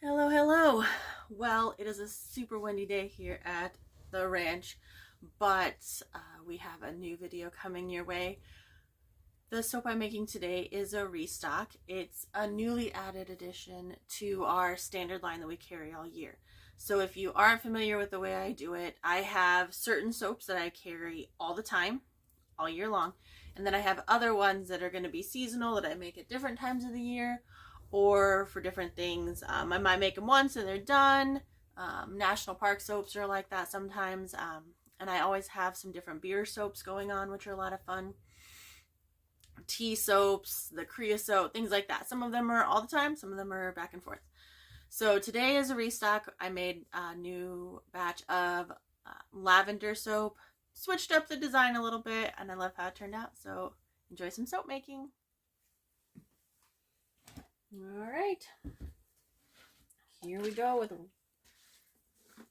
Hello, hello. Well, it is a super windy day here at the ranch, but we have a new video coming your way. The soap I'm making today is a restock. It's a newly added addition to our standard line that we carry all year. So if you aren't familiar with the way I do it, I have certain soaps that I carry all the time, all year long. And then I have other ones that are going to be seasonal that I make at different times of the year or for different things. I might make them once and they're done. National park soaps are like that sometimes. And I always have some different beer soaps going on, which are a lot of fun. Tea soaps, the creosote, things like that. Some of them are all the time, some of them are back and forth. So today is a restock. I made a new batch of lavender soap, switched up the design a little bit, and I love how it turned out. So enjoy some soap making. All right, here we go with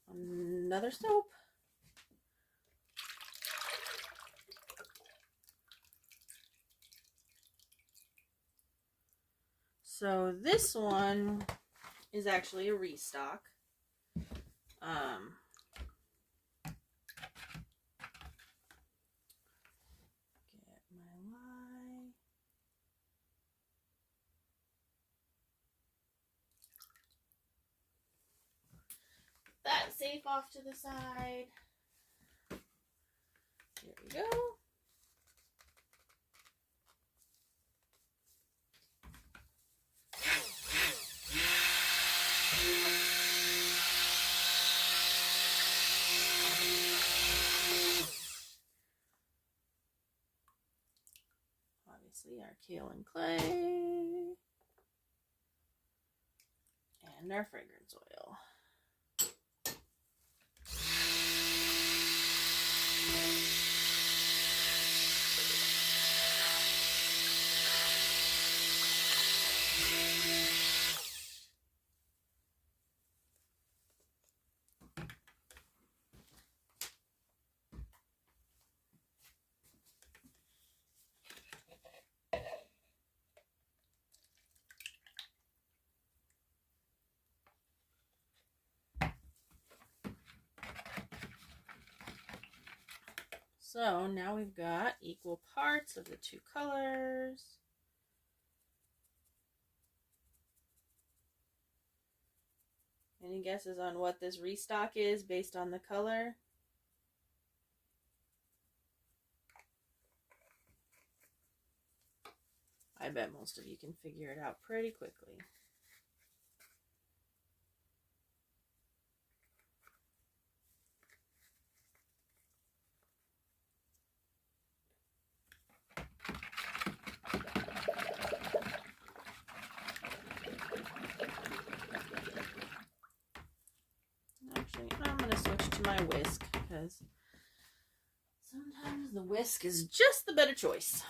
another soap. So this one is actually a restock. Get my lye. Put that safe off to the side. Here we go. Obviously our kale and clay and our fragrance oil. So now we've got equal parts of the two colors. Any guesses on what this restock is based on the color? I bet most of you can figure it out pretty quickly. Actually, I'm going to switch to my whisk because sometimes the whisk is just the better choice.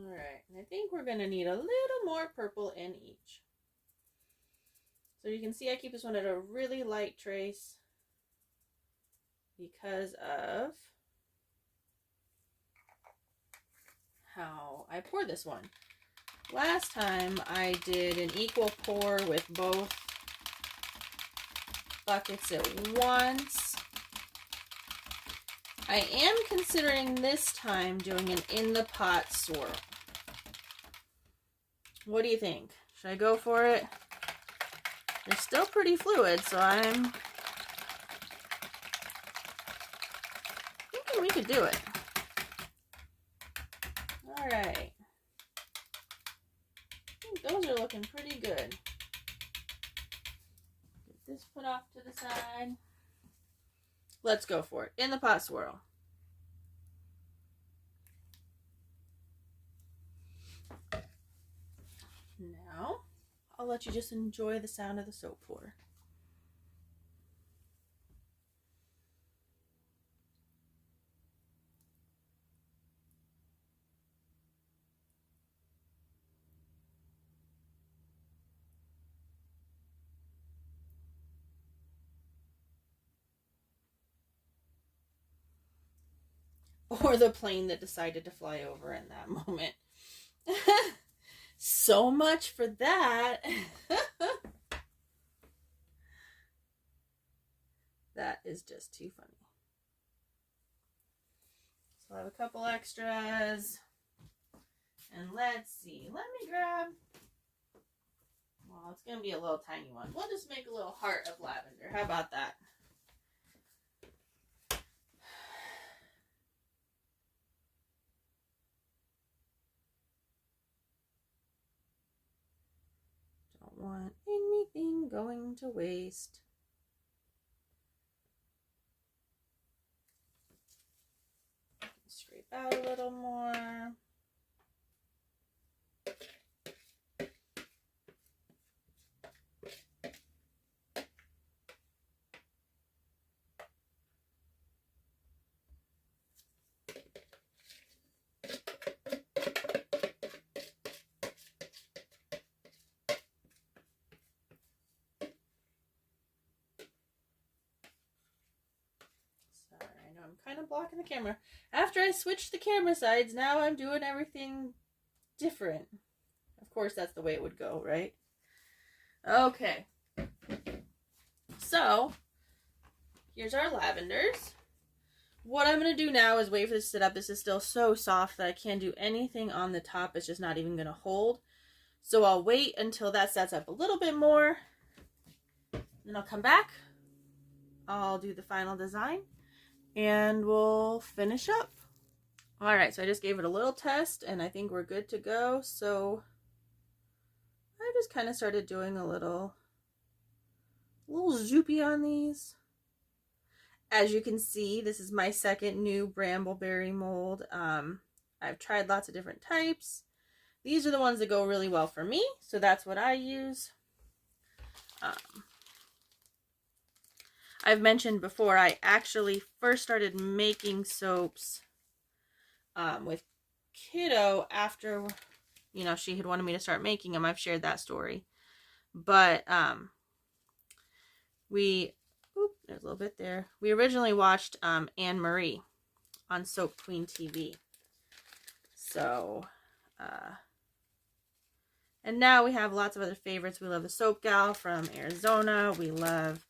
Alright, and I think we're going to need a little more purple in each. So you can see I keep this one at a really light trace because of how I pour this one. Last time I did an equal pour with both buckets at once. I am considering this time doing an in the pot swirl. What do you think? Should I go for it? They're still pretty fluid, so I'm thinking we could do it. All right. I think those are looking pretty good. Get this put off to the side. Let's go for it. In the pot swirl. Now, I'll let you just enjoy the sound of the soap pour. Or the plane that decided to fly over in that moment. So much for that. That is just too funny. So I have a couple extras. And let's see. Let me grab... Well, it's going to be a little tiny one. We'll just make a little heart of lavender. How about that? Don't want anything going to waste. Scrape out a little more. I'm kind of blocking the camera. After I switched the camera sides, now I'm doing everything different. Of course, that's the way it would go, right? Okay. So, here's our lavenders. What I'm going to do now is wait for this to sit up. This is still so soft that I can't do anything on the top. It's just not even going to hold. So I'll wait until that sets up a little bit more. Then I'll come back. I'll do the final design. And we'll finish up. Alright, so I just gave it a little test and I think we're good to go. So I just kind of started doing a little zoopy on these. As you can see, this is my second new brambleberry mold. I've tried lots of different types. These are the ones that go really well for me, so that's what I use. I've mentioned before, I actually first started making soaps with Kiddo after, you know, she had wanted me to start making them. I've shared that story. But there's a little bit there. We originally watched Anne Marie on Soap Queen TV. So, and now we have lots of other favorites. We love the Soap Gal from Arizona. We love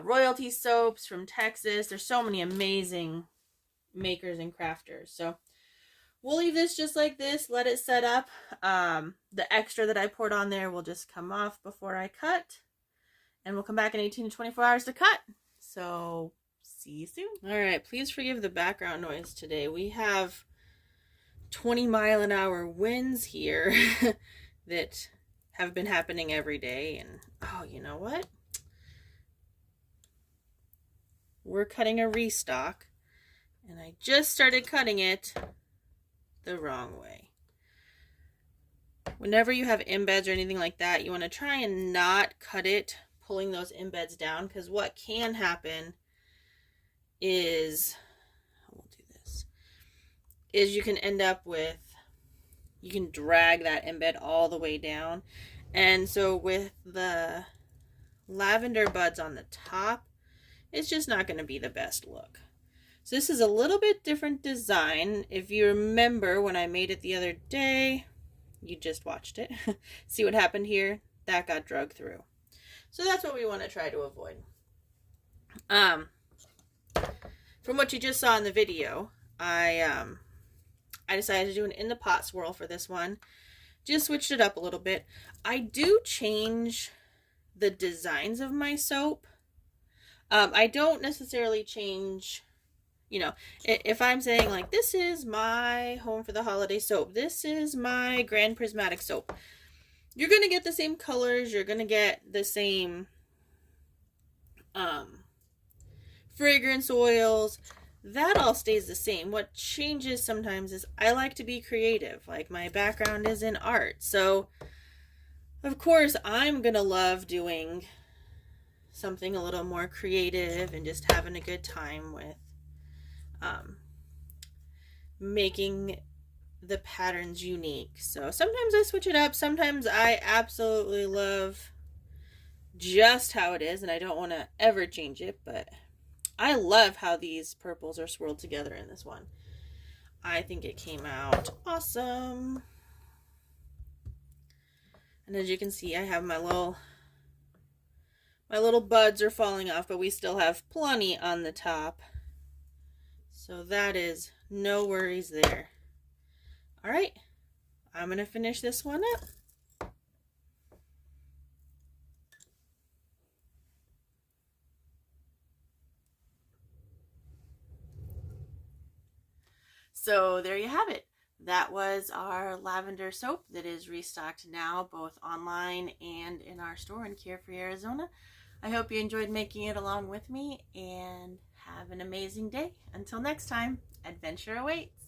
royalty soaps from Texas. There's so many amazing makers and crafters. So we'll leave this just like this, let it set up. The extra that I poured on there will just come off before I cut, and we'll come back in 18 to 24 hours to cut. So see you soon. All right, please forgive the background noise today. We have 20-mile-an-hour winds here that have been happening every day. And oh, you know what? We're cutting a restock, and I just started cutting it the wrong way. Whenever you have embeds or anything like that, you want to try and not cut it pulling those embeds down, because what can happen is, we'll do this, is you can end up with, you can drag that embed all the way down. And so with the lavender buds on the top, it's just not going to be the best look. So this is a little bit different design. If you remember when I made it the other day, you just watched it. See what happened here? That got drug through. So that's what we want to try to avoid. From what you just saw in the video, I decided to do an in the pot swirl for this one. Just switched it up a little bit. I do change the designs of my soap. I don't necessarily change, you know, if I'm saying like, this is my Home for the Holiday soap, this is my Grand Prismatic soap, you're going to get the same colors, you're going to get the same fragrance oils. that all stays the same. What changes sometimes is I like to be creative. Like, my background is in art, so of course I'm gonna love doing something a little more creative and just having a good time with making the patterns unique. So sometimes I switch it up. Sometimes I absolutely love just how it is and I don't want to ever change it, but I love how these purples are swirled together in this one. I think it came out awesome. And as you can see, I have my little buds are falling off, but we still have plenty on the top. So that is no worries there. All right, I'm going to finish this one up. So there you have it. That was our lavender soap that is restocked now, both online and in our store in Carefree, Arizona. I hope you enjoyed making it along with me, and have an amazing day. Until next time, adventure awaits.